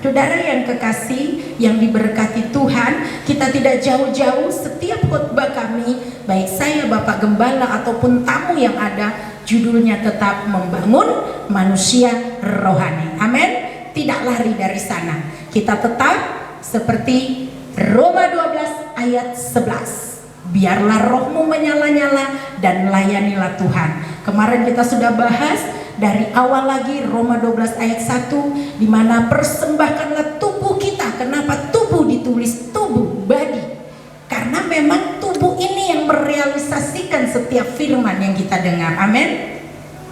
Saudara yang kekasih, yang diberkati Tuhan, kita tidak jauh-jauh setiap khotbah kami, baik saya, Bapak Gembala ataupun tamu yang ada, judulnya tetap membangun manusia rohani. Amin. Tidak lari dari sana. Kita tetap seperti Roma 12 ayat 11. Biarlah rohmu menyala-nyala dan layanilah Tuhan. Kemarin kita sudah bahas dari awal lagi Roma 12 ayat 1, di mana persembahkanlah tubuh kita. Kenapa tubuh ditulis tubuh, body? Karena memang tubuh ini yang merealisasikan setiap firman yang kita dengar. Amin.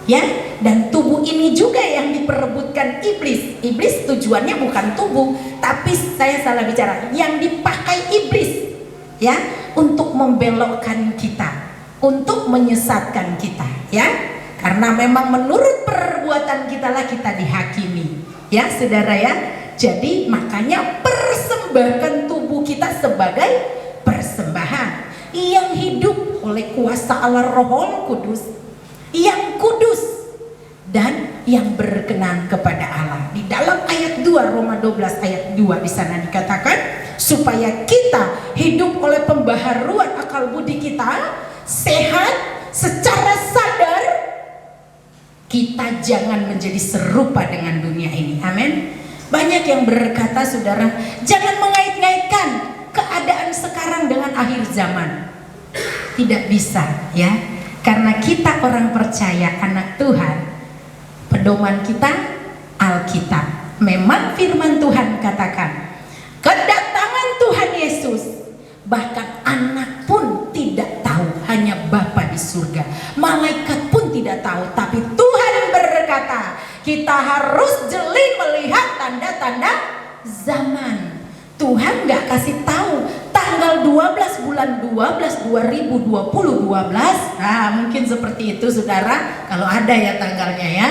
Ya, dan tubuh ini juga yang diperebutkan iblis. Iblis tujuannya bukan tubuh, tapi saya salah bicara, yang dipakai iblis ya untuk membelokkan kita, untuk menyesatkan kita, ya. Karena memang menurut perbuatan kita lah kita dihakimi, ya saudara ya. Jadi makanya persembahkan tubuh kita sebagai persembahan yang hidup oleh kuasa Allah Roh Kudus, yang kudus dan yang berkenan kepada Allah. Di dalam ayat 2 Roma 12 ayat 2 di sana dikatakan supaya kita hidup oleh pembaharuan akal budi kita, sehat secara sadar. Kita jangan menjadi serupa dengan dunia ini. Amin. Banyak yang berkata, saudara, jangan mengait-ngaitkan keadaan sekarang dengan akhir zaman. Tidak bisa, ya. Karena kita orang percaya, anak Tuhan, pedoman kita Alkitab. Memang firman Tuhan katakan, kedatangan Tuhan Yesus bahkan anak pun tidak tahu, hanya Bapa di surga. Malaikat pun tidak tahu, tapi Tuhan berkata, kita harus jeli melihat tanda-tanda zaman. Tuhan gak kasih tahu tanggal 12 bulan 12 2020 12. Nah, mungkin seperti itu saudara, kalau ada ya tanggalnya ya.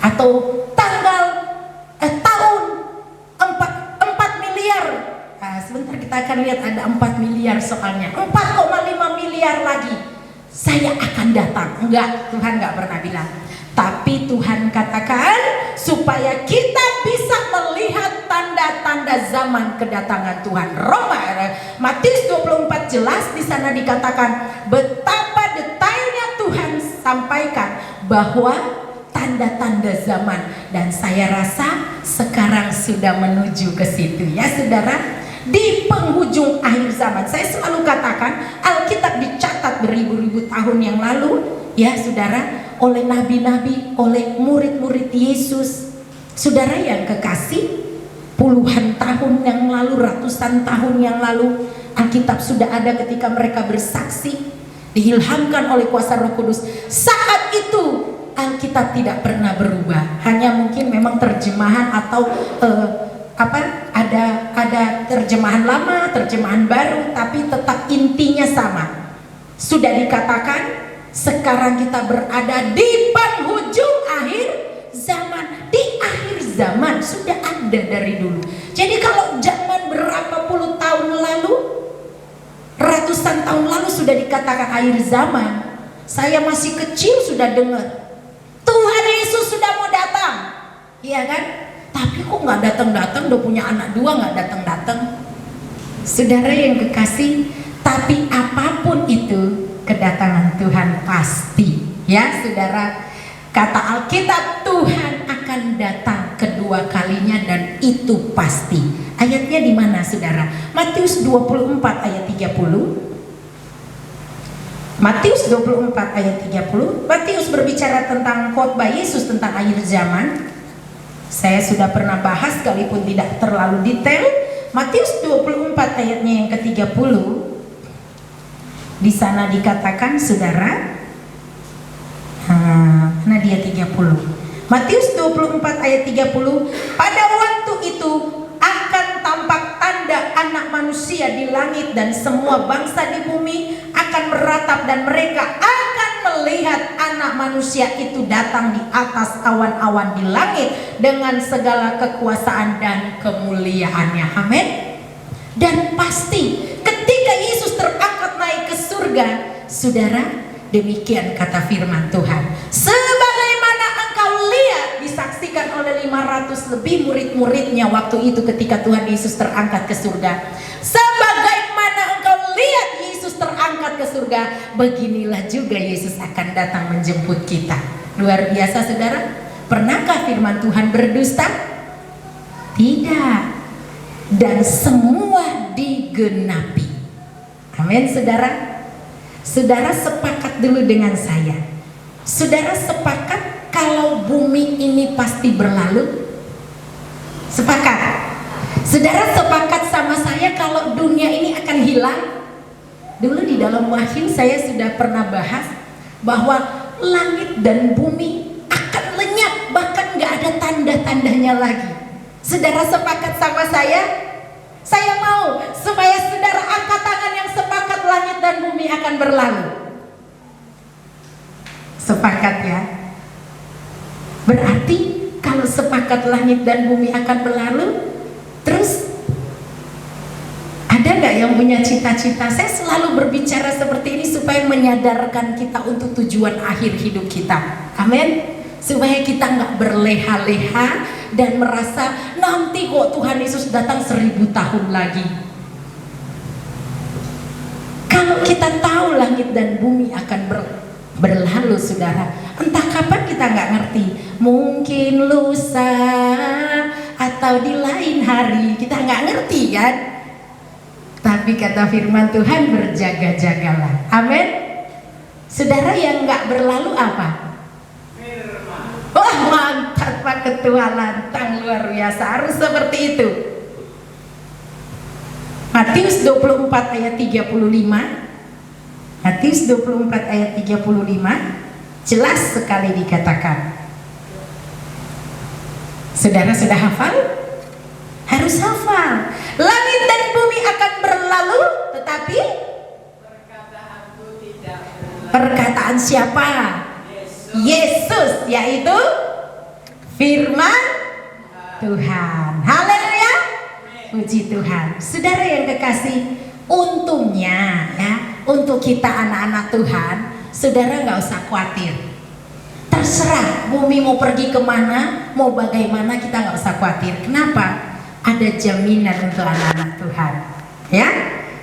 Atau tanggal tahun 4 miliar. Nah, sebentar kita akan lihat ada 4 miliar soalnya. 4,5 miliar lagi saya akan datang. Enggak, Tuhan enggak pernah bilang. Tapi Tuhan katakan supaya kita bisa melihat tanda-tanda zaman kedatangan Tuhan. Matius 24 jelas di sana dikatakan betapa detailnya Tuhan sampaikan bahwa tanda-tanda zaman, dan saya rasa sekarang sudah menuju ke situ ya saudara. Di penghujung akhir zaman, saya selalu katakan Alkitab dicatat beribu-ribu tahun yang lalu ya saudara, oleh nabi-nabi, oleh murid-murid Yesus. Saudara yang kekasih, puluhan tahun yang lalu, ratusan tahun yang lalu, Alkitab sudah ada ketika mereka bersaksi, diilhamkan oleh kuasa Roh Kudus. Saat itu Alkitab tidak pernah berubah, hanya mungkin memang terjemahan atau ada terjemahan lama, terjemahan baru, tapi tetap intinya sama. Sudah dikatakan sekarang kita berada di penghujung akhir zaman. Di akhir zaman sudah ada dari dulu. Jadi kalau zaman berapa puluh tahun lalu, ratusan tahun lalu sudah dikatakan akhir zaman. Saya masih kecil sudah dengar Tuhan Yesus sudah mau datang, iya kan? Tapi kok nggak datang-datang, udah punya anak 2 nggak datang-datang. Saudara yang kekasih, tapi apapun itu kedatangan Tuhan pasti, ya saudara. Kata Alkitab Tuhan akan datang kedua kalinya dan itu pasti. Ayatnya di mana saudara? Matius 24 ayat 30. Matius 24 ayat 30. Matius berbicara tentang khotbah Yesus tentang akhir zaman. Saya sudah pernah bahas sekalipun tidak terlalu detail. Matius 24 ayatnya yang ke-30. Di sana dikatakan saudara, mana dia 30? Matius 24 ayat 30. Pada waktu itu akan tampak tanda anak manusia di langit, dan semua bangsa di bumi akan meratap, dan mereka akan melihat anak manusia itu datang di atas awan-awan di langit dengan segala kekuasaan dan kemuliaannya. Amin. Dan pasti ketika Yesus terangkat naik ke surga, saudara, demikian kata firman Tuhan, sebagaimana engkau lihat disaksikan disaksikan oleh 500 lebih murid-muridnya waktu itu ketika Tuhan Yesus terangkat ke surga. Sebagaimana engkau lihat Yesus terangkat ke surga, beginilah juga Yesus akan datang menjemput kita. Luar biasa, saudara. Pernahkah firman Tuhan berdusta? Tidak. Dan semua digenapi. Amin, saudara. Saudara sepakat dulu dengan saya. Saudara sepakat kalau bumi ini pasti berlalu? Sepakat? Saudara sepakat sama saya kalau dunia ini akan hilang? Dulu di dalam Wahyu saya sudah pernah bahas bahwa langit dan bumi akan lenyap, bahkan gak ada tanda-tandanya lagi. Saudara sepakat sama saya? Saya mau supaya saudara angkat tangan yang sepakat langit dan bumi akan berlalu. Sepakat ya? Berarti kalau sepakat langit dan bumi akan berlalu, terus ada gak yang punya cita-cita? Saya selalu berbicara seperti ini supaya menyadarkan kita untuk tujuan akhir hidup kita. Amin. Supaya kita nggak berleha-leha dan merasa nanti kok Tuhan Yesus datang 1000 tahun lagi. Kalau kita tahu langit dan bumi akan berlalu, saudara, entah kapan kita nggak ngerti. Mungkin lusa atau di lain hari, kita nggak ngerti kan. Tapi kata firman Tuhan, berjaga-jagalah. Amin. Saudara, yang nggak berlalu apa? Wah, mantap Pak Ketua, lantang luar biasa. Harus seperti itu. Matius 24 ayat 35. Matius 24 ayat 35 jelas sekali dikatakan. Saudara sudah hafal? Harus hafal. Langit dan bumi akan berlalu, tetapi perkataanku tidak berlalu. Perkataan siapa? Yesus, yaitu firman Tuhan. Haleluya, puji Tuhan. Saudara yang kekasih, untungnya ya, untuk kita anak-anak Tuhan, saudara nggak usah khawatir. Terserah bumi mau pergi kemana, mau bagaimana, kita nggak usah khawatir. Kenapa? Ada jaminan untuk anak-anak Tuhan. Ya,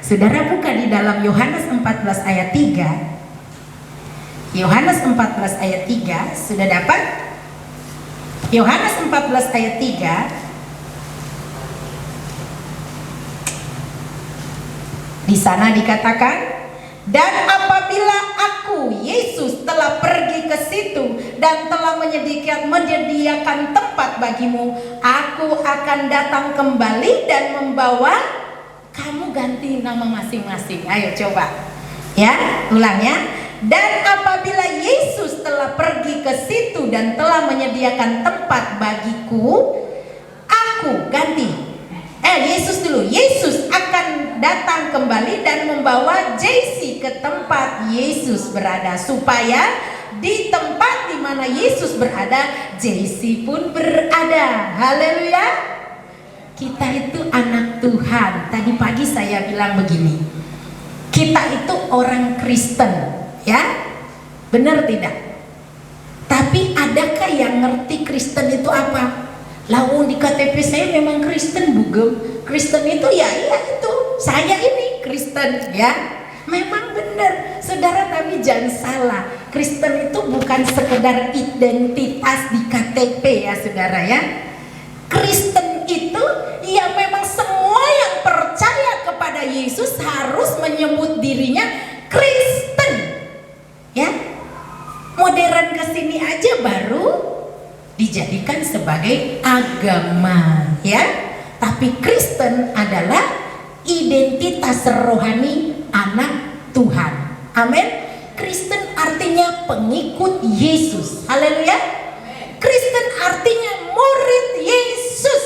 saudara buka di dalam Yohanes 14 ayat 3. Yohanes 14 ayat 3, sudah dapat? Yohanes 14 ayat 3. Di sana dikatakan, dan apabila aku Yesus telah pergi ke situ dan telah menyediakan tempat bagimu, aku akan datang kembali dan membawa kamu. Ganti nama masing-masing. Ayo coba. Ya, ulang ya. Dan apabila Yesus telah pergi ke situ dan telah menyediakan tempat bagiku, aku ganti. Yesus dulu. Yesus akan datang kembali dan membawa Jesse ke tempat Yesus berada, supaya di tempat di mana Yesus berada, Jesse pun berada. Haleluya. Kita itu anak Tuhan. Tadi pagi saya bilang begini, kita itu orang Kristen. Ya, benar tidak? Tapi adakah yang ngerti Kristen itu apa? Lalu di KTP saya memang Kristen, bugem. Kristen itu ya itu saya ini Kristen ya. Memang benar, saudara, tapi jangan salah. Kristen itu bukan sekedar identitas di KTP ya, saudara ya. Kristen itu ya memang semua yang percaya kepada Yesus harus menyebut dirinya Kristen. Ya, modern kesini aja baru dijadikan sebagai agama, ya. Tapi Kristen adalah identitas rohani anak Tuhan. Amin. Kristen artinya pengikut Yesus. Haleluya. Kristen artinya murid Yesus.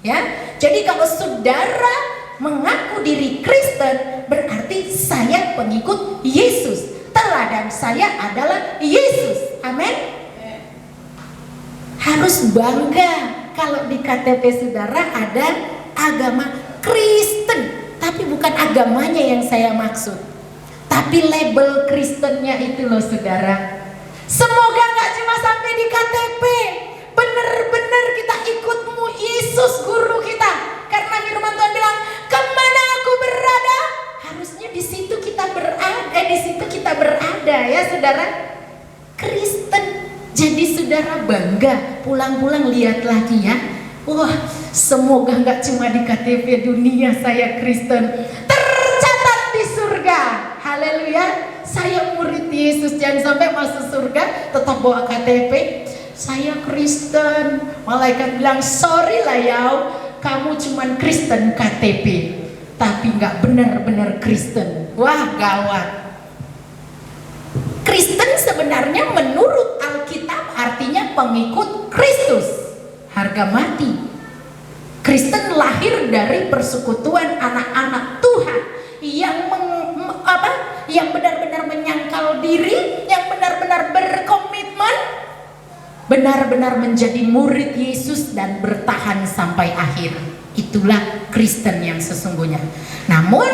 Ya, jadi kalau saudara mengaku diri Kristen, berarti saya pengikut Yesus. Teladan saya adalah Yesus. Amin. Harus bangga kalau di KTP saudara ada agama Kristen. Tapi bukan agamanya yang saya maksud, tapi label Kristennya itu loh, saudara. Semoga gak cuma sampai di KTP, Yesus guru kita. Karena firman Tuhan bilang, kemana aku berada, harusnya di situ kita berada, ya saudara. Kristen. Jadi saudara bangga, pulang-pulang lihat lagi ya. Wah, semoga nggak cuma di KTP dunia saya Kristen, tercatat di surga. Haleluya. Saya murid Yesus, jangan sampai masuk surga tetap bawa KTP. Saya Kristen. Malaikat bilang, sorry lah Yau, kamu cuman Kristen KTP, tapi nggak benar-benar Kristen. Wah, gawat. Kristen sebenarnya menurut Alkitab artinya pengikut Kristus, harga mati. Kristen lahir dari persekutuan anak-anak Tuhan yang benar-benar menyangkal diri, yang benar-benar berkomitmen, benar-benar menjadi murid Yesus dan bertahan sampai akhir. Itulah Kristen yang sesungguhnya. Namun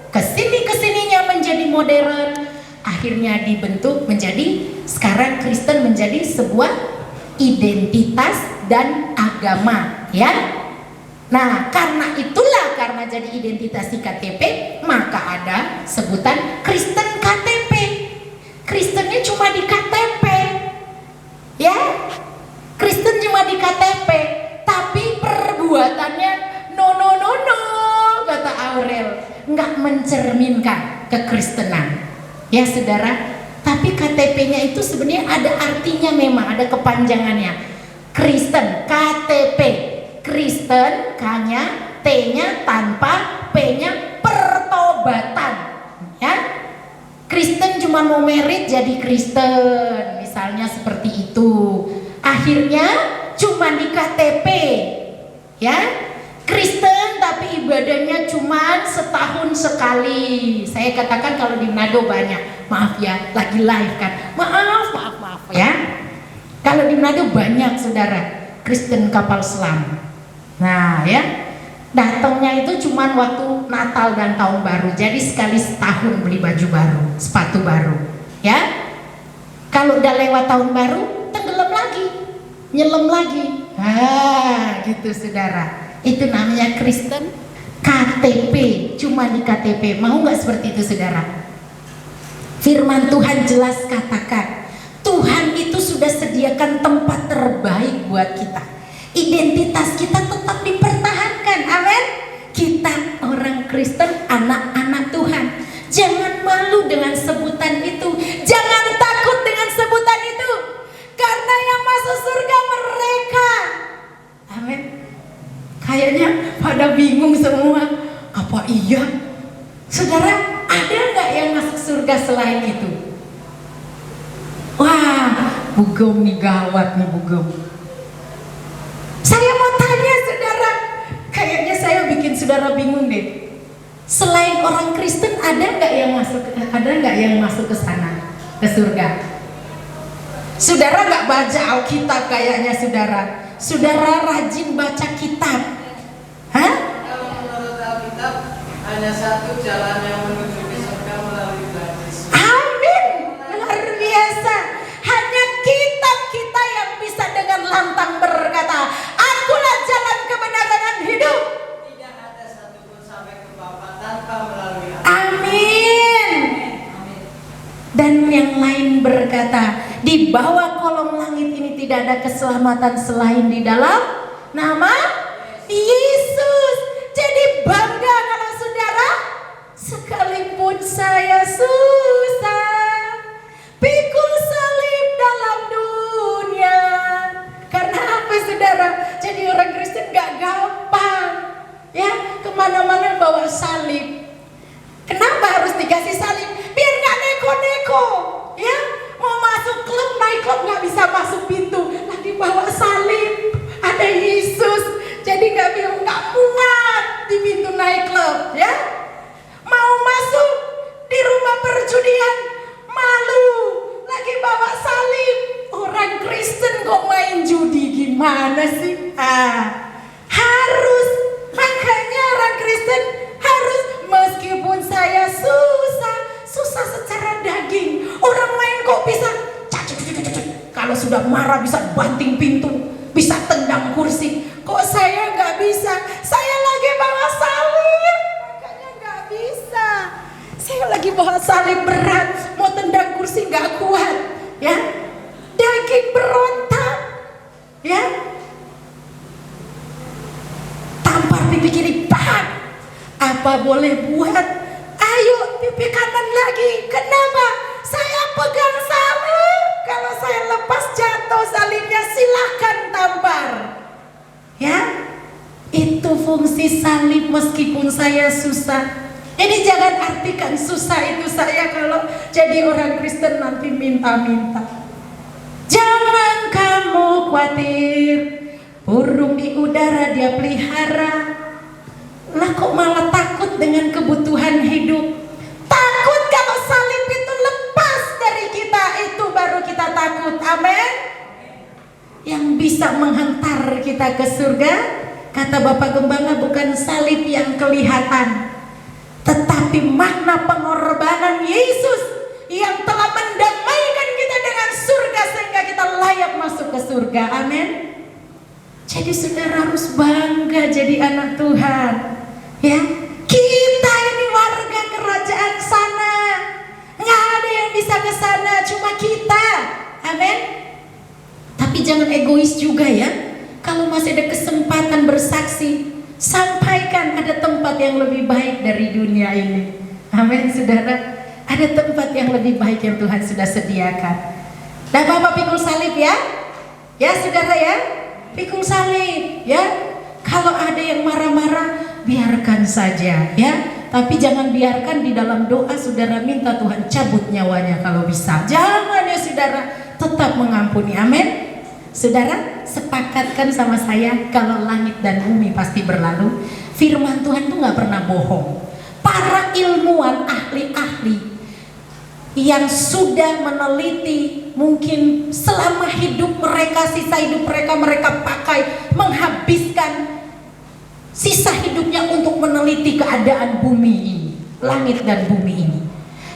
kesininya menjadi modern, akhirnya dibentuk menjadi, sekarang Kristen menjadi sebuah identitas dan agama, ya. Nah, karena itulah, karena jadi identitas di KTP, maka ada sebutan Kristen KTP. Kristennya cuma di KTP, ya. Kristen cuma di KTP, tapi perbuatannya no, kata Aurel, nggak mencerminkan kekristenan, ya saudara. Tapi KTP-nya itu sebenarnya ada artinya, memang ada kepanjangannya. Kristen KTP, Kristen K-nya, T-nya tanpa, P-nya pertobatan, ya. Kristen cuma mau merit jadi Kristen, misalnya seperti itu. Akhirnya cuma di KTP, ya. Kristen tapi ibadahnya cuma setahun sekali. Saya katakan kalau di Manado banyak, maaf ya, lagi live kan, maaf ya. Kalau di Manado banyak saudara Kristen kapal selam. Nah ya, datangnya itu cuma waktu Natal dan Tahun Baru. Jadi sekali setahun beli baju baru, sepatu baru, ya. Kalau udah lewat Tahun Baru, tenggelam lagi, nyelam lagi. Gitu saudara. Itu namanya Kristen KTP, cuma di KTP. Mau nggak seperti itu saudara? Firman Tuhan jelas katakan, Tuhan itu sudah sediakan tempat terbaik buat kita. Identitas kita tetap dipertahankan, amin. Kita orang Kristen, anak-anak Tuhan. Jangan malu dengan sebutan itu, jangan takut dengan sebutan itu, karena yang masuk surga mereka, amin. Kayaknya pada bingung semua, apa iya? Saudara, ada nggak yang masuk surga selain itu? Wah, Bugem nih, gawat nih Bugem. Saya mau tanya saudara, kayaknya saya bikin saudara bingung deh. Selain orang Kristen, ada nggak yang masuk ke sana, ke surga? Saudara nggak baca Alkitab kayaknya saudara. Saudara rajin baca kitab. Hah? Kalau menurut Alkitab hanya satu jalan yang menuju ke surga, melalui baptis. Amin. Luar biasa. Hanya kitab kita yang bisa dengan lantang berkata, akulah jalan kebenaran dan hidup. Tidak ada satupun sampai ke Bapa tanpa melalui aku. Amin. Dan yang lain berkata, di bawah kolong langit ini tidak ada keselamatan selain di dalam nama Yesus. Jadi bangga kalau saudara, sekalipun saya susah, pikul salib dalam dunia. Karena apa saudara? Jadi orang Kristen gak gampang, ya, kemana-mana bawa salib. Kenapa harus dikasih salib? Biar gak neko-neko, ya. Mau masuk klub, naik klub gak bisa masuk pintu, lagi bawa salib, ada Yesus. Jadi gak muat di pintu naik klub, ya. Mau masuk di rumah perjudian, malu, lagi bawa salib. Orang Kristen kok main judi, gimana sih? Harus, makanya orang Kristen harus, meskipun saya susah secara daging. Orang lain kok bisa, kalau sudah marah bisa banting pintu, bisa tendang kursi. Kok saya gak bisa. Saya lagi bawa salib, makanya nggak bisa. Saya lagi bawa salib berat, mau tendang kursi nggak kuat, ya. Daging berontak, ya. Tampar pipi kiri, pak. Apa boleh buat? Ayo pipi kanan lagi. Kenapa? Saya pegang salib. Kalau saya lepas jatuh salibnya, silahkan tampar. Ya, itu fungsi salib meskipun saya susah. Jadi jangan artikan susah itu saya kalau jadi orang Kristen nanti minta-minta. Jangan kamu khawatir, burung di udara dia pelihara. Lah kok malah takut dengan kebutuhan hidup? Takut kalau salib itu lepas dari kita, itu baru kita takut. Amin. Yang bisa menghantar kita ke surga, kata Bapak Gembala, bukan salib yang kelihatan, tetapi makna pengorbanan Yesus yang telah mendamaikan kita dengan surga sehingga kita layak masuk ke surga. Amin. Jadi saudara harus bangga jadi anak Tuhan, ya. Kita ini warga kerajaan sana, nggak ada yang bisa ke sana, cuma kita. Amin. Tapi jangan egois juga ya. Kalau masih ada kesempatan bersaksi, sampaikan ada tempat yang lebih baik dari dunia ini. Amin saudara. Ada tempat yang lebih baik yang Tuhan sudah sediakan. Nah, Bapak pikul salib ya. Ya saudara ya, pikul salib ya. Kalau ada yang marah-marah, biarkan saja ya. Tapi jangan biarkan di dalam doa saudara minta Tuhan cabut nyawanya kalau bisa. Jangan ya saudara, tetap mengampuni. Amin. Saudara, sepakatkan sama saya kalau langit dan bumi pasti berlalu. Firman Tuhan tuh gak pernah bohong. Para ilmuwan, ahli-ahli yang sudah meneliti, mungkin selama hidup mereka, sisa hidup mereka, mereka pakai menghabiskan sisa hidupnya untuk meneliti keadaan bumi ini, langit dan bumi ini.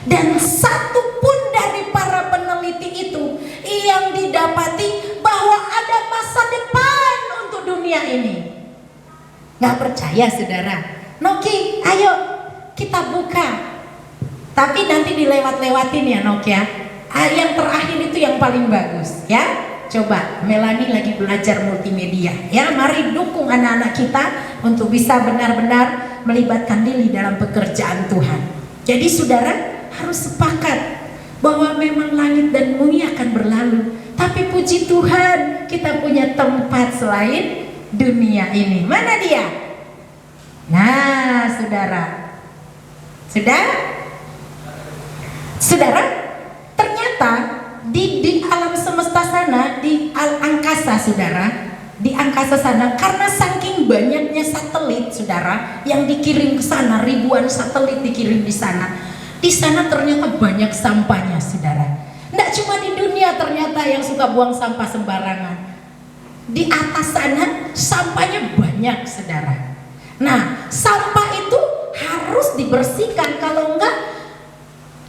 Dan satu pun dari para peneliti itu yang didapati bahwa ada masa depan untuk dunia ini. Gak percaya saudara? Noki, ayo kita buka. Tapi nanti dilewat-lewatin ya Nok ya. Yang terakhir itu yang paling bagus ya. Coba, Melani lagi belajar multimedia ya. Mari dukung anak-anak kita untuk bisa benar-benar melibatkan diri dalam pekerjaan Tuhan. Jadi saudara harus sepakat bahwa memang langit dan bumi akan berlalu, tapi puji Tuhan kita punya tempat selain dunia ini. Mana dia? Nah saudara, Saudara, ternyata di alam semesta sana, di angkasa saudara, di angkasa sana, karena saking banyaknya satelit saudara yang dikirim ke sana, ribuan satelit dikirim di sana ternyata banyak sampahnya saudara. Nggak cuma di dunia ternyata yang suka buang sampah sembarangan, di atas sana sampahnya banyak saudara. Nah, sampah itu harus dibersihkan, kalau enggak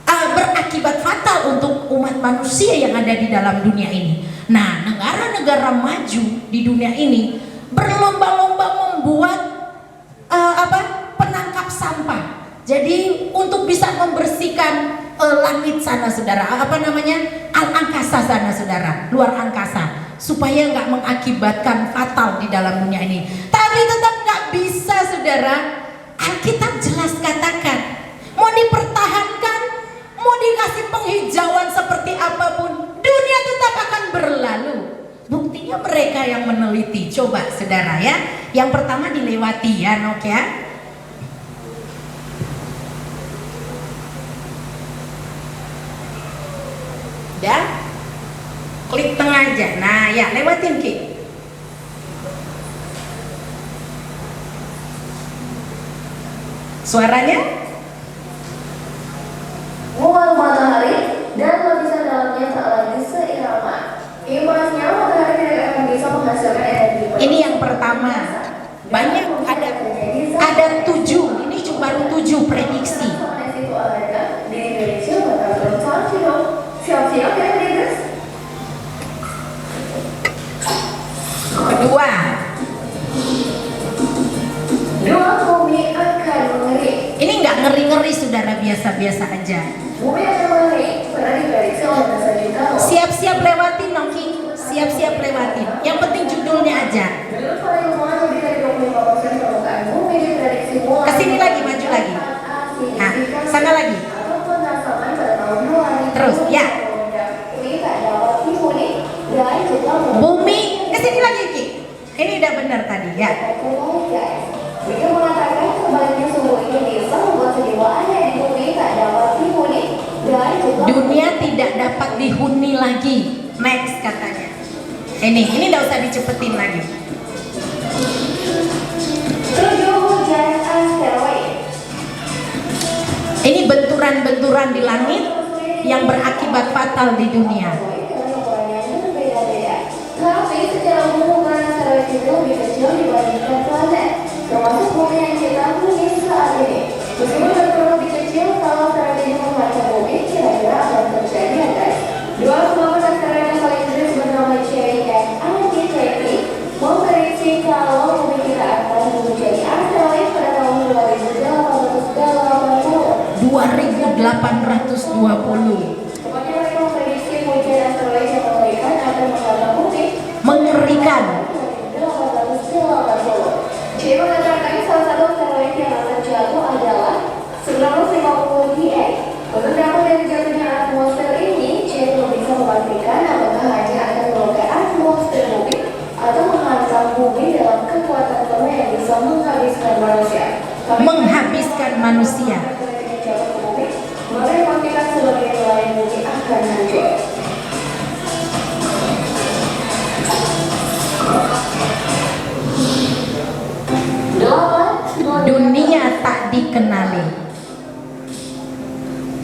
berakibat fatal untuk umat manusia yang ada di dalam dunia ini. Nah, negara-negara maju di dunia ini berlomba-lomba membuat penangkap sampah. Jadi untuk bisa membersihkan langit sana saudara, angkasa sana saudara, luar angkasa, supaya nggak mengakibatkan fatal di dalam dunia ini. Tapi tetap nggak bisa saudara. Alkitab jelas katakan, mau dipertahankan, mau dikasih penghijauan seperti apapun, dunia tetap akan berlalu. Buktinya mereka yang meneliti. Coba saudara ya, yang pertama dilewati ya Nok ya. Udah, klik tengah aja. Nah ya, lewatin Ki. Suaranya Mual matahari dan lapisan dalamnya tak lagi seirama. Imbasnya matahari tidak akan bisa menghasilkan energi. ini yang pertama. Banyak ada 7. Ini cuma baru 7 prediksi. Di Indonesia bakal bertahun dong. Siap-siap ya Inggris. Kedua, aja. Bumi akan mengering, pernah diprediksi oleh NASA juga loh. Siap-siap lewatin Noki, siap-siap lewatin. Yang penting judulnya aja. Menurut para ilmuwan, lebih dari 25% permukaan bumi diprediksi mulai Kesini lagi, maju lagi. Nah, sana lagi. ataupun rasakan pada tahun 2000. Terus, ya. Bumi tak dapat dihuni dan juga Bumi, kesini lagi Ki. Ini udah benar tadi ya. Mereka mengatakan sebaliknya sumber ini bisa membuat kejiwaan yang di bumi tak dapat dihuni dan juga Dunia tidak dapat dihuni lagi. Next katanya. Ini udah usah dicepetin lagi. 7 hujan asteroid. Ini benturan-benturan di langit yang berakibat fatal di dunia. Tapi secara umum ukuran asteroid itu lebih kecil dibandingkan planet, termasuk bumi yang kita huni saat ini. Meskipun benturan lebih kecil, kalau asteroid ini menghantam bumi, kira-kira akan terjadi ya guys. Dua kelompok asteroid yang paling serius bernama Cherry dan Anti-30 memprediksi kalau bumi kita akan menjadi asteroid pada tahun 2880. 2820. Seperti mereka memprediksi hujan asteroid yang mengerikan akan menghantam bumi. Mengerikan. 880. Jadi mengatakan salah satu asteroid yang akan jatuh adalah 950 DA. Untuk dampak dari jatuhnya atmosfer ini, J belum bisa memastikan apakah hanya akan melukai atmosfer bumi atau menghantam bumi dalam kekuatan penuh yang bisa menghabiskan manusia. Menghabiskan manusia. Jatuh ke bumi, maka dipastikan sebagian wilayah bumi akan hancur. Dunia tak dikenali.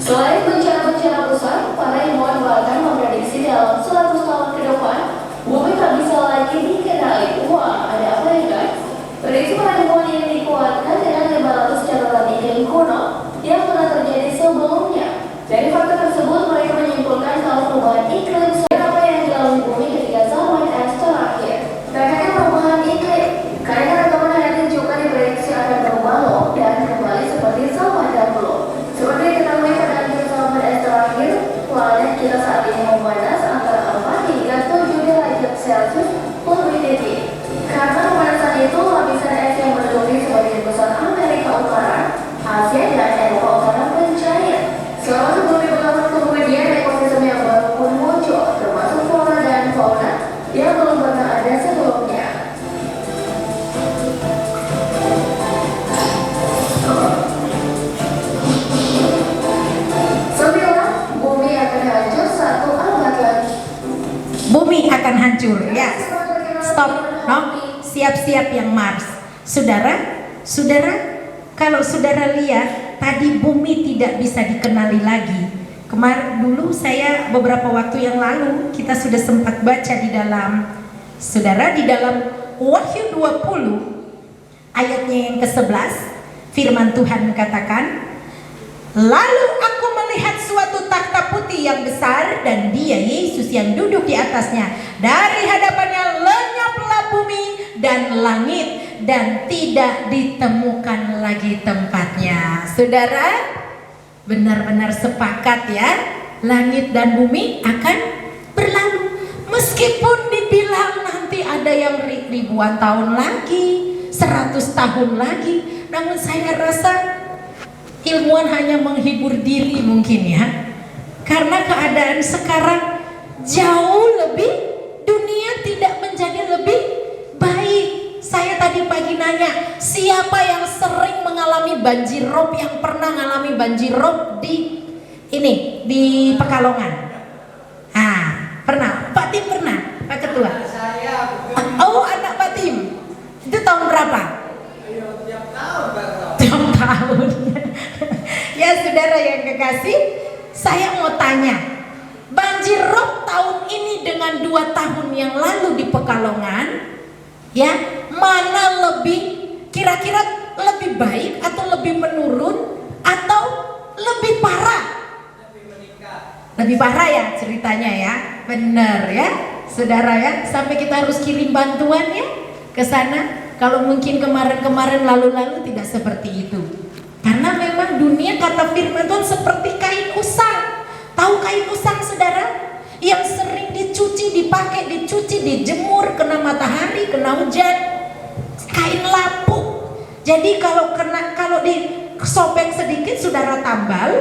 Selain bencana-bencana besar, para ilmuwan bahkan memprediksi dalam 100 tahun ke depan, bumi tak bisa lagi dikenali. Wah, ada apa ya guys? Prediksi para ilmuwan ini dikuatkan dengan 500 catatan iklim kuno yang pernah terjadi sebelumnya. Dari fakta tersebut, mereka menyimpulkan kalau perubahan iklim apa yang dilalui bumi ketika zaman es terakhir. Tak hanya perubahan iklim, karena rekaman yang ditunjukkan diprediksi akan berubah loh dan kembali seperti zaman dahulu. Seperti diketahui pada akhir zaman es terakhir, planet kita saat ini memanas antara 4 hingga 7 derajat Celcius lebih tinggi. Karena pemanasan itu, lapisan es yang menutupi sebagian besar Amerika Utara, Asia dan Eropa Utara mencair. Selama sebelum beberapa kemudian, ekosistem yang baru pun muncul, termasuk flora dan fauna yang belum pernah ada sebelumnya. Bumi akan hancur 1 abad lagi. Bumi akan hancur. Ya. Stop. No. Siap-siap yang Mars. Saudara, kalau saudara lihat tadi bumi tidak bisa dikenali lagi. Kemarin dulu saya beberapa waktu yang lalu kita sudah sempat baca di dalam Wahyu 20 ayatnya yang ke-11, firman Tuhan katakan, lalu aku melihat suatu takhta putih yang besar dan Dia Yesus yang duduk di atasnya. Dari hadapannya lenyaplah bumi dan langit dan tidak ditemukan lagi tempatnya. Saudara, benar-benar sepakat ya, langit dan bumi akan berlalu. Meskipun dibilang nanti ada yang ribuan tahun lagi, 100 tahun lagi, namun saya rasa ilmuwan hanya menghibur diri mungkin ya. Karena keadaan sekarang jauh lebih, dunia tidak menjadi lebih baik. Saya tadi pagi nanya, siapa yang sering mengalami banjirop, yang pernah mengalami banjirop di Pekalongan? Pernah? Pak Tim pernah? Pak Ketua? Saya Oh, anak Pak Tim. Itu tahun berapa? tiap tahun Pak. Tiap tahun. Ya saudara yang kekasih, saya mau tanya, banjirop tahun ini dengan 2 tahun yang lalu di Pekalongan, ya, mana lebih, kira-kira lebih baik atau lebih menurun atau lebih parah? Lebih parah ya ceritanya ya, bener ya saudara ya, sampai kita harus kirim bantuan ya ke sana. Kalau mungkin kemarin-kemarin lalu-lalu tidak seperti itu. Karena memang dunia, kata firman Tuhan, seperti kain usang. Tahu kain usang, saudara? Yang sering dicuci, dipakai, dicuci, dijemur, kena matahari, kena hujan. Kain lapuk. Jadi kalau disobek sedikit, saudara tambal.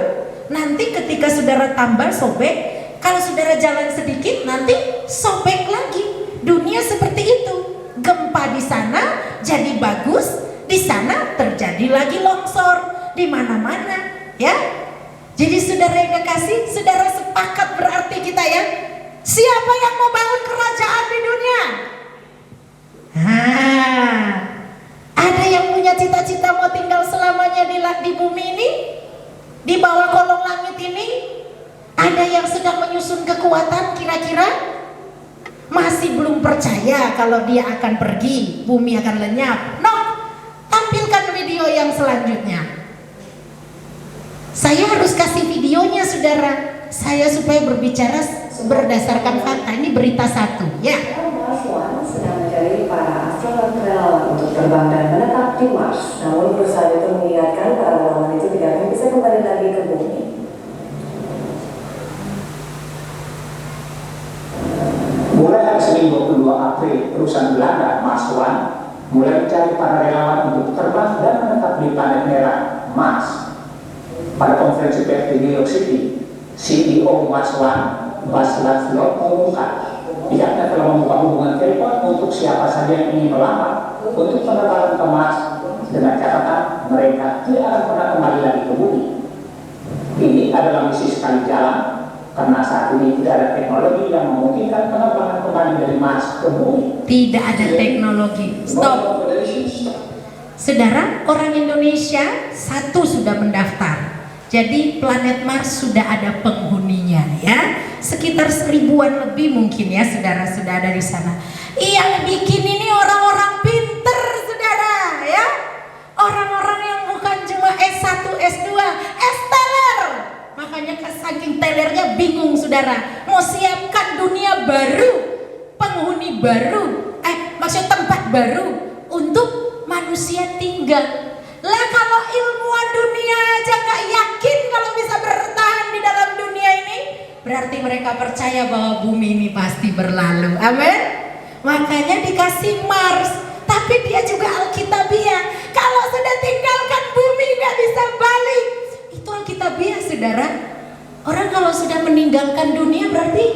Nanti ketika saudara tambal, sobek. Kalau saudara jalan sedikit, nanti sobek lagi. Dunia seperti itu. Gempa di sana jadi bagus, di sana terjadi lagi longsor, di mana-mana, ya. Jadi saudara yang kasih, saudara sepakat berarti kita ya. Siapa yang mau bangun kerajaan di dunia? Ada yang punya cita-cita mau tinggal selamanya di bumi ini, di bawah kolong langit ini? Ada yang sedang menyusun kekuatan kira-kira? Masih belum percaya kalau dia akan pergi, bumi akan lenyap. No, tampilkan video yang selanjutnya. Saya harus kasih videonya, saudara. Saya supaya berbicara berdasarkan fakta. Ini berita satu, ya. Mars One sedang mencari para astronot relawan untuk terbang dan menetap di Mars. Namun perusahaan itu mengingatkan para relawan itu tidak akan bisa kembali lagi ke bumi. Mulai hari Senin 22 April, perusahaan Belanda Mars One mulai mencari para relawan untuk terbang dan menetap di planet merah Mars. Pada konferensi pers di New York City, CEO Mars One, Buzz Lightyear, mengumumkan pihaknya telah membuka hubungan telepon untuk siapa saja yang ingin melamar untuk penerbangan ke Mars dengan catatan mereka tidak akan pernah kembali lagi ke bumi. Ini adalah misi sekali jalan, karena saat ini tidak ada teknologi yang memungkinkan penerbangan kembali dari Mars ke bumi. Tidak ada teknologi. Stop. Saudara, orang Indonesia satu sudah mendaftar. Jadi planet Mars sudah ada penghuninya, ya. Sekitar 1000-an lebih mungkin ya, saudara-saudara dari sana. Yang bikin ini orang-orang pinter, saudara, ya. Orang-orang yang bukan cuma S1, S2, S-teler. Makanya saking telernya bingung, saudara. Mau siapkan dunia baru, penghuni baru, maksud tempat baru untuk manusia tinggal. Lah kalau ilmuwan dunia aja gak yakin kalau bisa bertahan di dalam dunia ini, berarti mereka percaya bahwa bumi ini pasti berlalu. Amin. Makanya dikasih Mars. Tapi dia juga Alkitabiah. Kalau sudah tinggalkan bumi gak bisa balik. Itu Alkitabiah, saudara. Orang kalau sudah meninggalkan dunia berarti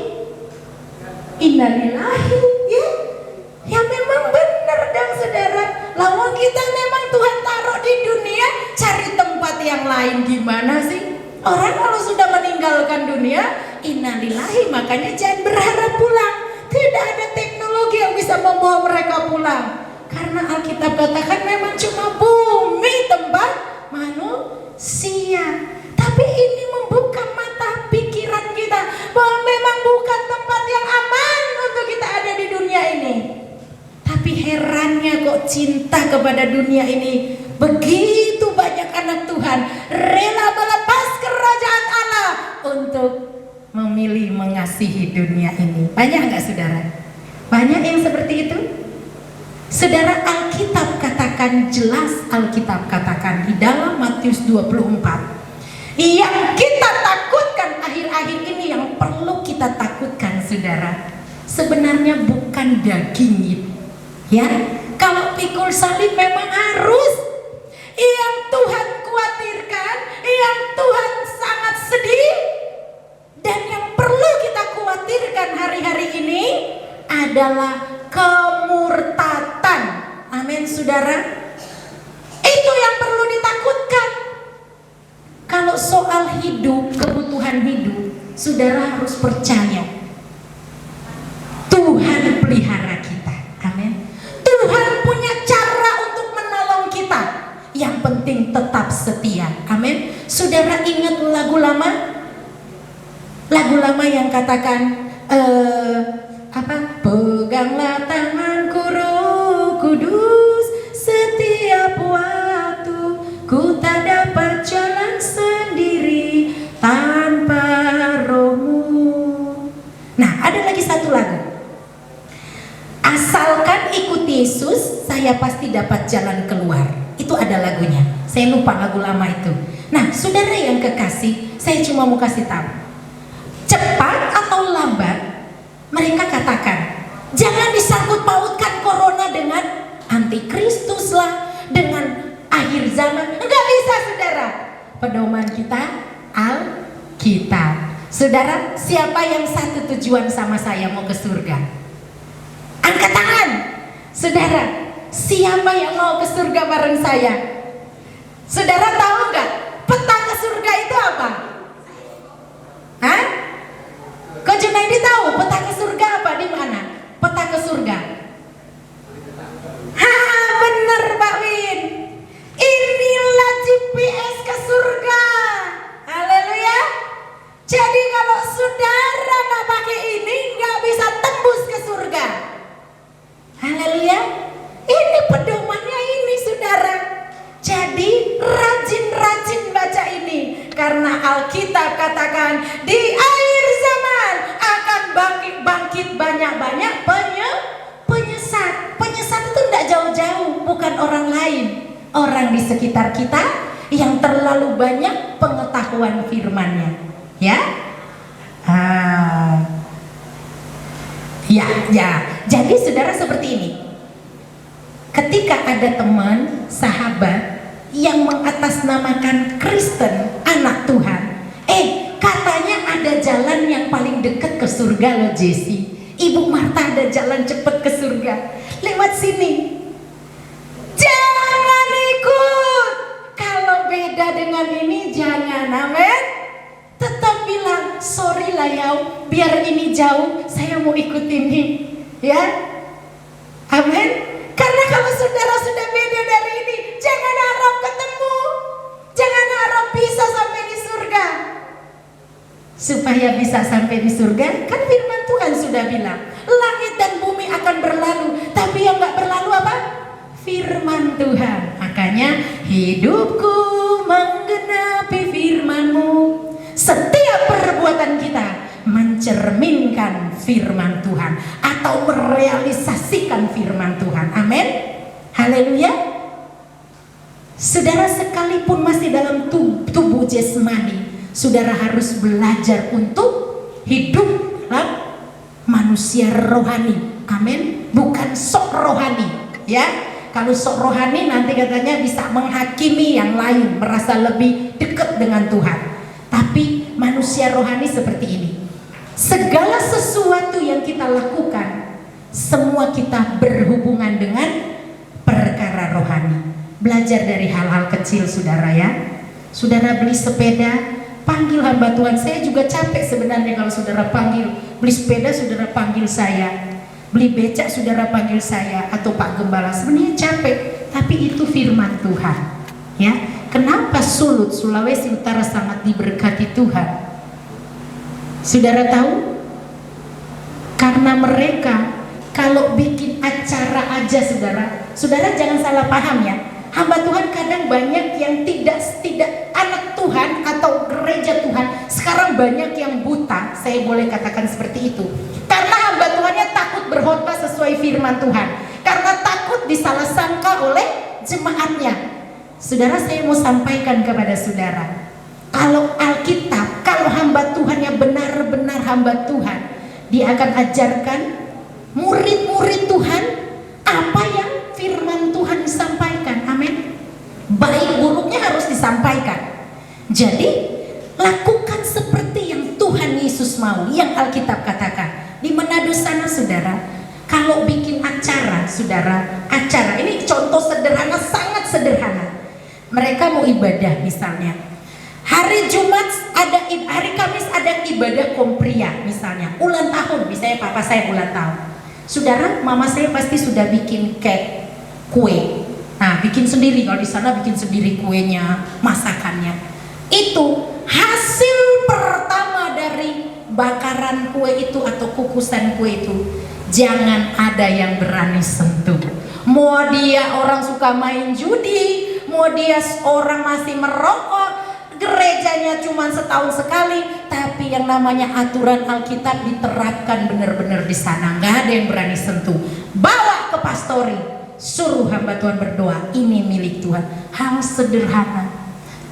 innalillahi, ya. Ya memang benar dong, saudara. Lalu kita memang Tuhan taruh di dunia, cari tempat yang lain gimana sih? Orang kalau sudah meninggalkan dunia, innalillahi, makanya jangan berharap pulang. Tidak ada teknologi yang bisa membawa mereka pulang. Karena Alkitab katakan memang cuma bumi tempat manusia. Tapi ini membuka mata pikiran kita bahwa memang bukan tempat yang aman untuk kita ada di dunia ini. Tapi herannya kok cinta kepada dunia ini, begitu banyak anak Tuhan rela melepas kerajaan Allah untuk memilih mengasihi dunia ini. Banyak nggak, saudara? Banyak yang seperti itu. Saudara, Alkitab katakan jelas, Alkitab katakan di dalam Matius 24, yang kita takutkan akhir-akhir ini, yang perlu kita takutkan, saudara, sebenarnya bukan daging itu. Ya, kalau pikul salib memang harus. Yang Tuhan khawatirkan, yang Tuhan sangat sedih, dan yang perlu kita khawatirkan hari-hari ini adalah kemurtatan. Amin, saudara. Itu yang perlu ditakutkan. Kalau soal hidup, kebutuhan hidup, saudara harus percaya Tuhan pelihara kita. Amin. Tuhan punya cara untuk menolong kita. Yang penting tetap setia. Amin. Saudara ingat lagu lama? Lagu lama yang katakan peganglah tanganku Roh Kudus, setiap waktu ku tak dapat jalan sendiri tanpa Roh-Mu. Nah, ada lagi satu lagu. Asalkan ikut Yesus, saya pasti dapat jalan keluar. Itu ada lagunya. Saya lupa lagu lama itu. Nah, saudara yang kekasih, saya cuma mau kasih tahu. Cepat atau lambat, mereka katakan, jangan disangkut pautkan corona dengan antikristus lah, dengan akhir zaman. Enggak bisa, saudara. Pedoman kita Alkitab. Saudara, siapa yang satu tujuan sama saya mau ke surga? Angkat tangan. Saudara, siapa yang mau ke surga bareng saya? Saudara tahu nggak peta ke surga itu apa? Hah? Kok Junaidi tahu peta ke surga apa, di mana? Peta ke surga. Ha, bener Pak Win. Inilah GPS ke surga. Haleluya. Jadi kalau saudara nggak pakai ini, nggak bisa tembus ke surga. Haleluya. Ini pedomannya ini, saudara. Jadi rajin-rajin baca ini, karena Alkitab katakan di akhir zaman akan bangkit banyak-banyak penyesat. Penyesat itu tidak jauh-jauh, bukan orang lain, orang di sekitar kita yang terlalu banyak pengetahuan firman-Nya. Ya, ya. Jadi saudara seperti ini. Ketika ada teman, sahabat yang mengatasnamakan Kristen, anak Tuhan, katanya ada jalan yang paling dekat ke surga loh Jesse. Ibu Marta ada jalan cepat ke surga. Lewat sini. Jangan ikut. Kalau beda dengan ini jangan, amin. Tetap bilang, sorry lah ya, biar ini jauh, saya mau ikut ini. Ya, amin. Karena kalau saudara sudah beda dari ini, jangan harap ketemu, jangan harap bisa sampai di surga. Supaya bisa sampai di surga, kan firman Tuhan sudah bilang, langit dan bumi akan berlalu, tapi yang gak berlalu apa? Firman Tuhan. Makanya hidupku menggenapi firman-Mu. Setiap perbuatan kita mencerminkan firman Tuhan atau merealisasikan firman Tuhan. Amin. Haleluya. Saudara, sekalipun masih dalam tubuh jasmani, saudara harus belajar untuk hidup manusia rohani. Amin. Bukan sok rohani, ya. Kalau sok rohani nanti katanya bisa menghakimi yang lain, merasa lebih dekat dengan Tuhan. Tapi manusia rohani seperti ini. Segala sesuatu yang kita lakukan, semua kita berhubungan dengan perkara rohani. Belajar dari hal-hal kecil, saudara ya. Saudara beli sepeda, panggil hamba Tuhan. Saya juga capek sebenarnya kalau saudara panggil. Beli sepeda, saudara panggil saya. Beli becak, saudara panggil saya. Atau Pak Gembala, sebenarnya capek. Tapi itu firman Tuhan, ya. Kenapa Sulut, Sulawesi Utara sangat diberkati Tuhan? Saudara tahu? Karena mereka kalau bikin acara aja, saudara jangan salah paham ya. Hamba Tuhan kadang banyak yang tidak anak Tuhan atau gereja Tuhan sekarang banyak yang buta, saya boleh katakan seperti itu. Karena hamba Tuhannya takut berkhotbah sesuai firman Tuhan, karena takut disalah sangka oleh jemaatnya. Saudara, saya mau sampaikan kepada saudara, kalau Alkitab, kalau hamba Tuhan yang benar-benar hamba Tuhan, dia akan ajarkan murid-murid Tuhan apa yang firman Tuhan disampaikan. Amin. Baik buruknya harus disampaikan. Jadi lakukan seperti yang Tuhan Yesus mau, yang Alkitab katakan. Di Manado sana, saudara, kalau bikin acara, saudara, acara ini contoh sederhana, sangat sederhana. Mereka mau ibadah misalnya, hari Jumat ada, hari Kamis ada ibadah kompria misalnya, ulang tahun, misalnya papa saya ulang tahun. Saudara, mama saya pasti sudah bikin kue. Nah, bikin sendiri, kalau di sana bikin sendiri kuenya, masakannya. Itu hasil pertama dari bakaran kue itu atau kukusan kue itu. Jangan ada yang berani sentuh. Mau dia orang suka main judi, mau dia orang masih merokok, gerejanya cuma setahun sekali, tapi yang namanya aturan Alkitab diterapkan benar-benar di sana. Nggak ada yang berani sentuh. Bawa ke pasar. pastori, suruh hamba Tuhan berdoa, ini milik Tuhan. Hal sederhana,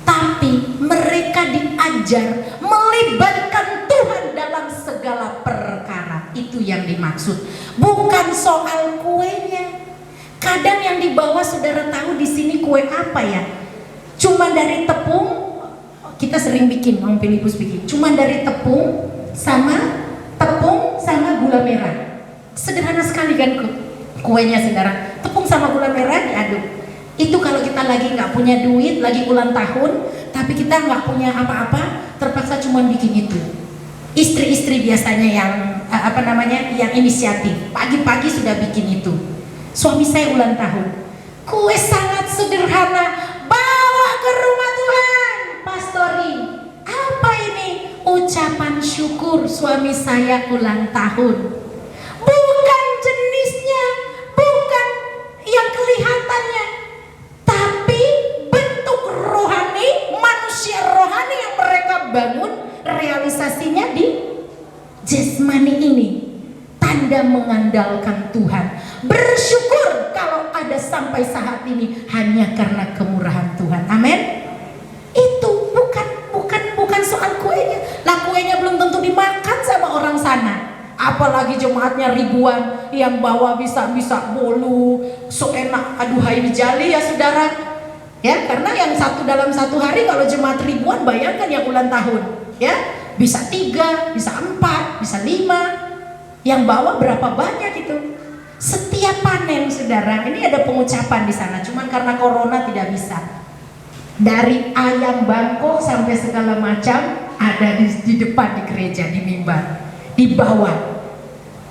tapi mereka diajar melibatkan Tuhan dalam segala perkara. Itu yang dimaksud, bukan soal kuenya. Kadang yang dibawa, saudara tahu di sini kue apa ya? Cuma dari tepung, kita sering bikin, Om Filipus bikin. Cuma dari tepung sama gula merah. Sederhana sekali kan kuenya, saudara. Tepung sama gula merah diaduk. Itu kalau kita lagi nggak punya duit, lagi ulang tahun, tapi kita nggak punya apa-apa, terpaksa cuma bikin itu. Istri-istri biasanya yang yang inisiatif. Pagi-pagi sudah bikin itu. Suami saya ulang tahun, kue sangat sederhana, bawa ke rumah Tuhan, pastori. Apa ini? Ucapan syukur suami saya ulang tahun. Bukan jenisnya, bukan yang kelihatannya, tapi bentuk rohani, manusia rohani yang mereka bangun, realisasinya di jasmani ini. Tanda mengandalkan Tuhan, bersyukur kalau ada sampai saat ini hanya karena kemurahan Tuhan. Amin. Itu bukan soal kuenya. Lah kuenya belum tentu dimakan sama orang sana. Apalagi jemaatnya ribuan, yang bawa bisa bolu, so enak, aduhai dijali ya saudara. Ya, karena yang dalam satu hari kalau jemaat ribuan, bayangkan yang ulang tahun, ya bisa 3, bisa 4, bisa 5. Yang bawa berapa banyak itu? Setiap panen, saudara, ini ada pengucapan di sana. Cuman karena corona tidak bisa. Dari ayam bangkok sampai segala macam ada di depan di gereja, di mimbar, di bawah.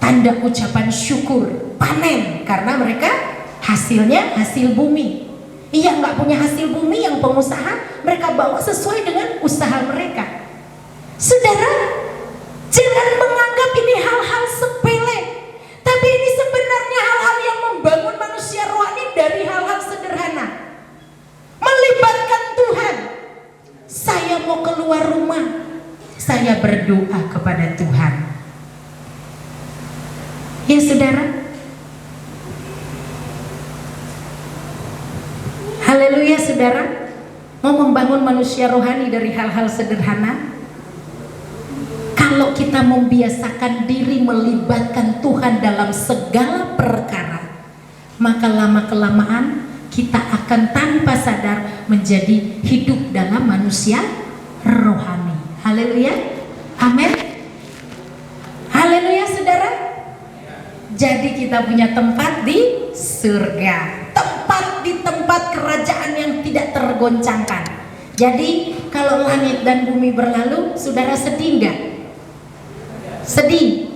Tanda ucapan syukur, panen, karena mereka hasilnya hasil bumi. Yang nggak punya hasil bumi, yang pengusaha, mereka bawa sesuai dengan usaha mereka. Saudara, jangan menganggap ini hal-hal sepele, tapi ini sebenarnya hal-hal yang membangun manusia rohani dari hal-hal sederhana. Melibatkan Tuhan. Saya mau keluar rumah, saya berdoa kepada Tuhan. Ya saudara, haleluya saudara. Mau membangun manusia rohani dari hal-hal sederhana. Kalau kita membiasakan diri melibatkan Tuhan dalam segala perkara, maka lama-kelamaan kita akan tanpa sadar menjadi hidup dalam manusia rohani. Haleluya, amin. Haleluya saudara. Jadi kita punya tempat di surga, di tempat kerajaan yang tidak tergoncangkan. Jadi kalau langit dan bumi berlalu, saudara sedih nggak? Sedih.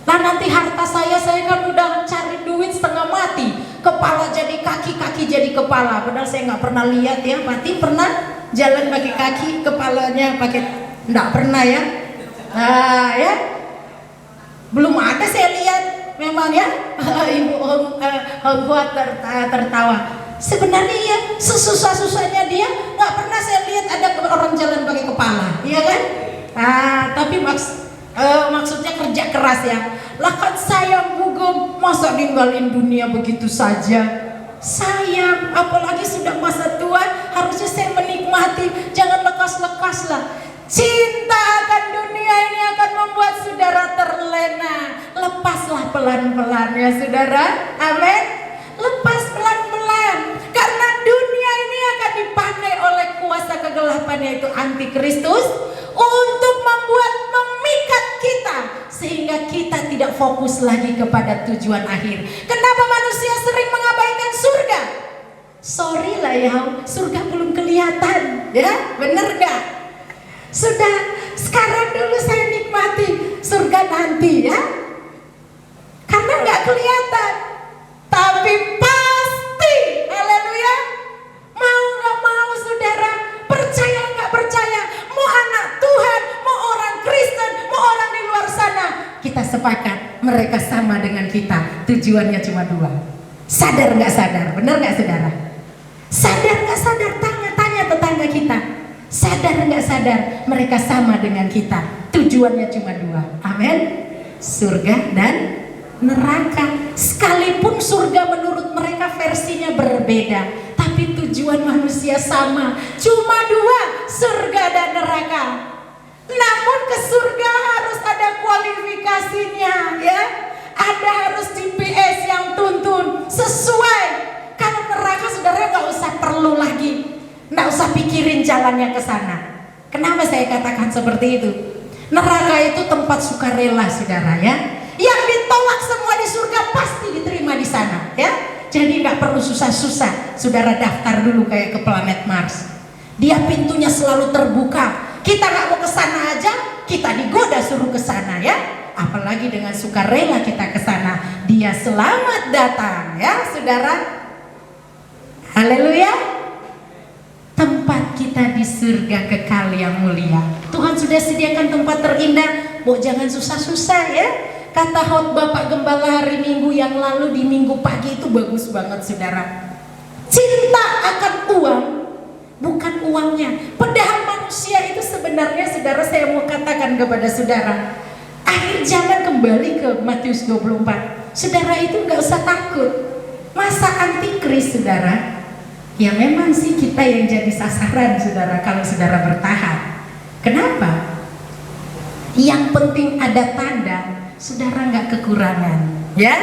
Lah nanti harta saya kan udah cari duit setengah mati, kepala jadi kaki, kaki jadi kepala. Padahal saya nggak pernah lihat ya, Pati pernah jalan pakai kaki, kepalanya pakai, nggak pernah ya. Nah ya, belum ada saya lihat. Memang ya, Ibu Hongkua tertawa. Sebenarnya ya, sesusah-susahnya dia nggak pernah saya lihat ada orang jalan pakai kepala, iya kan? Tapi maksudnya kerja keras ya. Lah kan sayang Bugum, masa ninggalin dunia begitu saja? Sayang, apalagi sudah masa tua, harusnya saya menikmati, jangan lekas-lekas lah. Cinta akan dunia ini akan membuat saudara terlena. Lepaslah pelan-pelan ya saudara. Amin. Lepas pelan-pelan. Karena dunia ini akan dipakai oleh kuasa kegelapan, yaitu antikristus, untuk memikat kita sehingga kita tidak fokus lagi kepada tujuan akhir. Kenapa manusia sering mengabaikan surga? Sorry lah ya, surga belum kelihatan, ya, bener gak? Sudah, sekarang dulu saya nikmati, surga nanti ya, karena nggak kelihatan, tapi pasti, haleluya. Mau nggak mau saudara, percaya nggak percaya, mau anak Tuhan, mau orang Kristen, mau orang di luar sana, kita sepakat mereka sama dengan kita, tujuannya cuma 2. Sadar nggak sadar, benar nggak saudara? Sadar nggak sadar, tanya tetangga kita. Sadar nggak sadar, mereka sama dengan kita, tujuannya cuma 2. Amin. Surga dan neraka. Sekalipun surga menurut mereka versinya berbeda, tapi tujuan manusia sama, cuma dua, surga dan neraka. Namun ke surga harus ada kualifikasinya, ya. Ada harus GPS yang tuntun sesuai. Kalau neraka saudara nggak usah perlu lagi, nggak usah pikirin jalannya ke sana. Kenapa saya katakan seperti itu? Neraka itu tempat sukarela saudara, ya. Yang ditolak semua di surga pasti diterima di sana, ya. Jadi nggak perlu susah-susah, saudara daftar dulu kayak ke planet Mars. Dia pintunya selalu terbuka. Kita nggak mau ke sana aja, kita digoda suruh ke sana, ya. Apalagi dengan sukarela kita ke sana. Dia selamat datang, ya, saudara. Haleluya. Tempat kita di surga kekal yang mulia. Tuhan sudah sediakan tempat terindah. Mau jangan susah-susah, ya. Kata khotbah Pak Gembala hari Minggu yang lalu di Minggu pagi itu bagus banget saudara. Cinta akan uang, bukan uangnya. Padahal manusia itu sebenarnya saudara, saya mau katakan kepada saudara, akhir zaman kembali ke Matius 24. Saudara itu nggak usah takut. Masa antikris saudara, ya memang sih kita yang jadi sasaran saudara kalau saudara bertahan. Kenapa? Yang penting ada tanda, saudara nggak kekurangan, ya.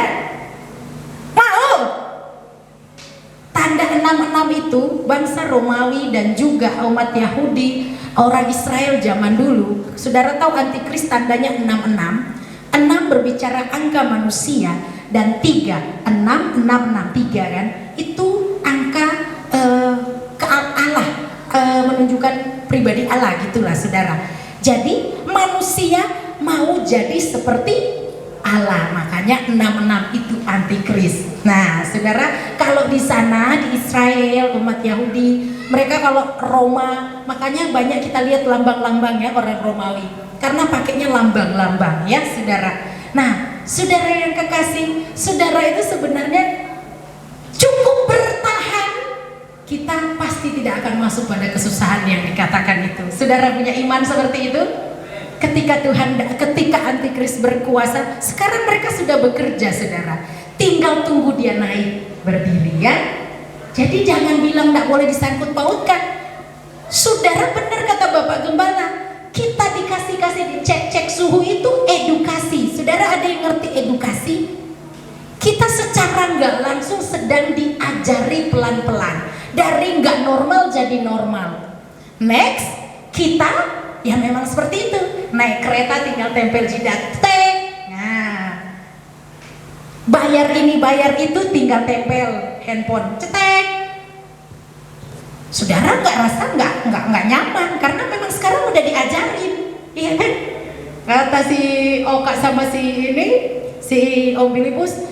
Mau tanda 66 itu bangsa Romawi dan juga umat Yahudi, orang Israel zaman dulu. Saudara tahu antikris tandanya 66. 6 berbicara angka manusia dan 3, 6, 6, 6, 3 kan. Itu angka ke Allah, menunjukkan pribadi Allah gitulah saudara. Jadi manusia mau jadi seperti Allah, makanya 66 itu antikris. Nah, saudara, kalau di sana di Israel umat Yahudi, mereka kalau Roma, makanya banyak kita lihat lambang-lambangnya orang Romawi, karena pakainya lambang-lambang, ya, saudara. Nah, saudara yang kekasih, saudara itu sebenarnya cukup bertahan, kita pasti tidak akan masuk pada kesusahan yang dikatakan itu. Saudara punya iman seperti itu? Ketika antikris berkuasa, sekarang mereka sudah bekerja saudara, tinggal tunggu dia naik berdiri, ya. Jadi jangan bilang tidak boleh disangkut pautkan. Saudara, benar kata Bapak Gembala, kita dikasih dicek suhu itu edukasi. Saudara ada yang ngerti edukasi? Kita secara nggak langsung sedang diajari pelan-pelan dari nggak normal jadi normal. Next, kita ya memang seperti itu, naik kereta tinggal tempel jidat, nah, bayar ini bayar itu tinggal tempel handphone, cetek. Saudara nggak rasa nggak nyaman karena memang sekarang udah diajarin, iya kan? Kata si Oka sama si Om Filipus,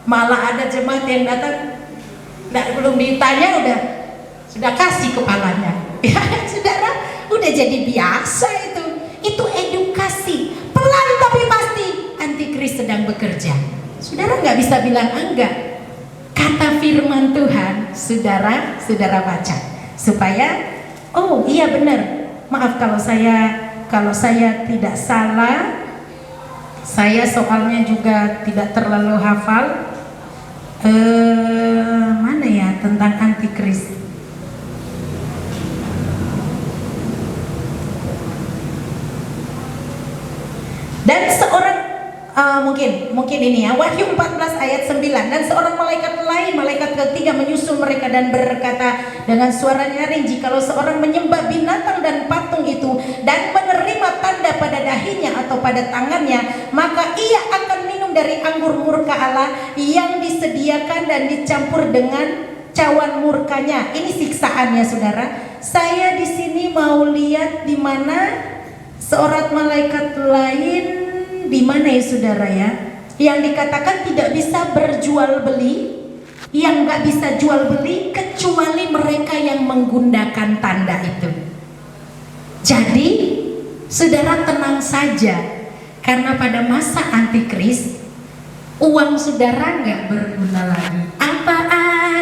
malah ada jemaat yang datang belum ditanya sudah kasih kepalanya, ya saudara. Udah jadi biasa itu edukasi pelan tapi pasti. Antikris sedang bekerja, saudara nggak bisa bilang enggak. Kata firman Tuhan, saudara baca supaya oh iya benar. Maaf kalau saya tidak salah, saya soalnya juga tidak terlalu hafal. Mana ya tentang antikris? Dan seorang mungkin ini ya, Wahyu 14 ayat 9. Dan seorang malaikat lain, malaikat ketiga menyusul mereka dan berkata dengan suara nyaring, jikalau seorang menyembah binatang dan patung itu dan menerima tanda pada dahinya atau pada tangannya, maka ia akan minum dari anggur murka Allah yang disediakan dan dicampur dengan cawan murkanya. Ini siksaannya saudara. Saya di sini mau lihat di mana seorang malaikat lain, di mana ya saudara ya, yang dikatakan tidak bisa berjual beli, yang nggak bisa jual beli kecuali mereka yang menggunakan tanda itu. Jadi saudara tenang saja, karena pada masa antikris uang saudara nggak berguna lagi. Apa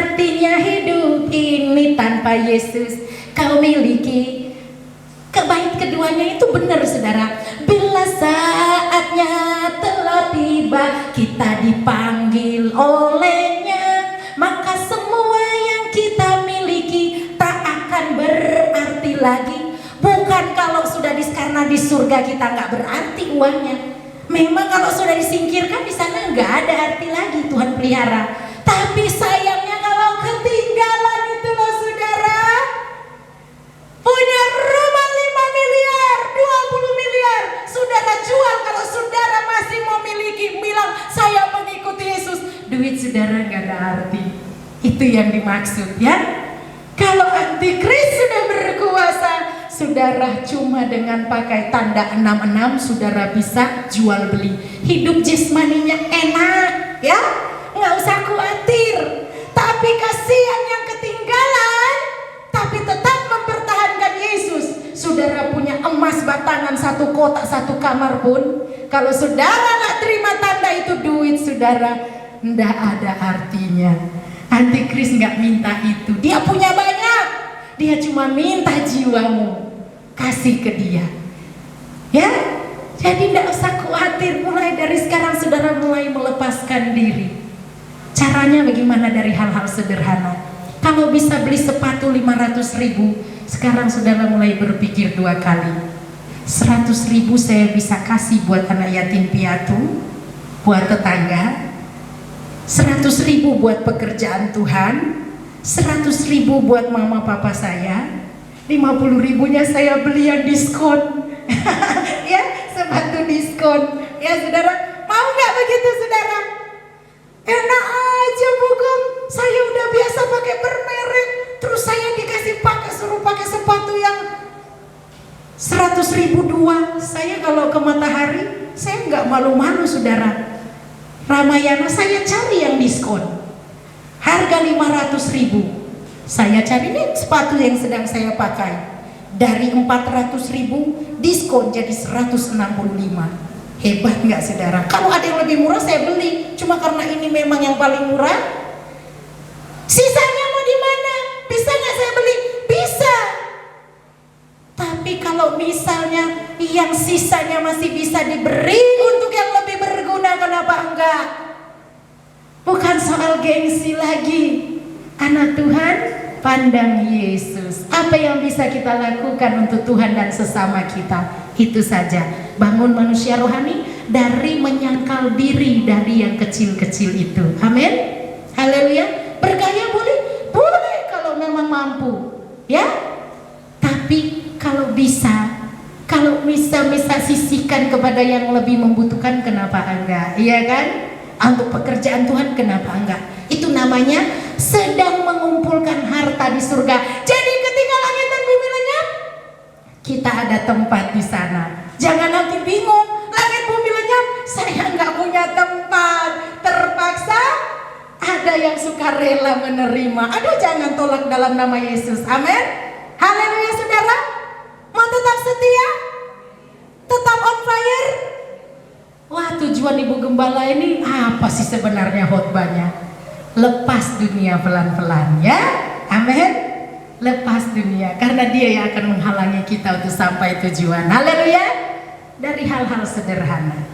artinya hidup ini tanpa Yesus kau miliki? Kebait keduanya itu benar saudara. Bila saatnya telah tiba kita dipanggil olehnya, maka semua yang kita miliki tak akan berarti lagi. Bukan kalau sudah karena di surga kita nggak berarti uangnya. Memang kalau sudah disingkirkan di sana nggak ada arti lagi, Tuhan pelihara. Tapi sayangnya kalau ketinggalan itu loh saudara, punya rumah 5 miliar, 20 miliar, saudara jual kalau saudara masih memiliki, bilang saya mengikuti Yesus, duit saudara nggak ada arti. Itu yang dimaksud ya. Kalau antikris sudah berkuasa, saudara cuma dengan pakai tanda 66 saudara bisa jual beli. Hidup jasmaninya enak ya, nggak usah khawatir. Tapi kasihan yang ketinggalan tapi tetap mempertahankan Yesus. Saudara punya emas batangan 1 kotak 1 kamar pun, kalau saudara nggak terima tanda itu, duit saudara nggak ada artinya. Antikris nggak minta itu, dia punya banyak, dia cuma minta jiwamu, kasih ke dia ya. Jadi tidak usah khawatir, mulai dari sekarang saudara mulai melepaskan diri. Caranya bagaimana? Dari hal-hal sederhana. Kalau bisa beli sepatu 500.000, sekarang saudara mulai berpikir 2 kali. 100.000 saya bisa kasih buat anak yatim piatu, buat tetangga, 100.000 buat pekerjaan Tuhan, 100.000 buat mama papa saya, 50.000-nya saya beli yang diskon. Ya, sepatu diskon. Ya saudara, mau nggak begitu saudara? Enak aja bukan? Saya udah biasa pakai bermerek, terus saya dikasih suruh pakai sepatu yang 100.000 2. Saya kalau ke Matahari, saya nggak malu-malu saudara. Ramayana saya cari yang diskon, harga 500.000. Saya cari nih sepatu yang sedang saya pakai, dari 400.000 diskon jadi 165. Hebat nggak saudara? Kalau ada yang lebih murah saya beli, cuma karena ini memang yang paling murah. Sisanya mau di mana? Bisa nggak saya beli? Bisa. Tapi kalau misalnya yang sisanya masih bisa diberi untuk yang lebih berguna, kenapa enggak? Bukan soal gengsi lagi. Anak Tuhan, pandang Yesus. Apa yang bisa kita lakukan untuk Tuhan dan sesama kita? Itu saja. Bangun manusia rohani dari menyangkal diri dari yang kecil-kecil itu. Amin. Haleluya. Bergaya boleh? Boleh kalau memang mampu. Ya. Tapi kalau bisa sisihkan kepada yang lebih membutuhkan, kenapa enggak? Iya kan? Untuk pekerjaan Tuhan, kenapa enggak? Itu namanya sedang mengumpulkan harta di surga. Jadi ketika langit dan bumi lenyap, kita ada tempat di sana. Jangan nanti bingung, langit bumi lenyap, saya nggak punya tempat. Terpaksa ada yang suka rela menerima. Aduh, jangan tolak dalam nama Yesus. Amin. Haleluya saudara. Mau tetap setia? Tetap on fire? Wah, tujuan Ibu Gembala ini apa sih sebenarnya khotbahnya? Lepas dunia pelan-pelan ya. Amin. Lepas dunia, karena dia yang akan menghalangi kita untuk sampai tujuan. Haleluya. Dari hal-hal sederhana.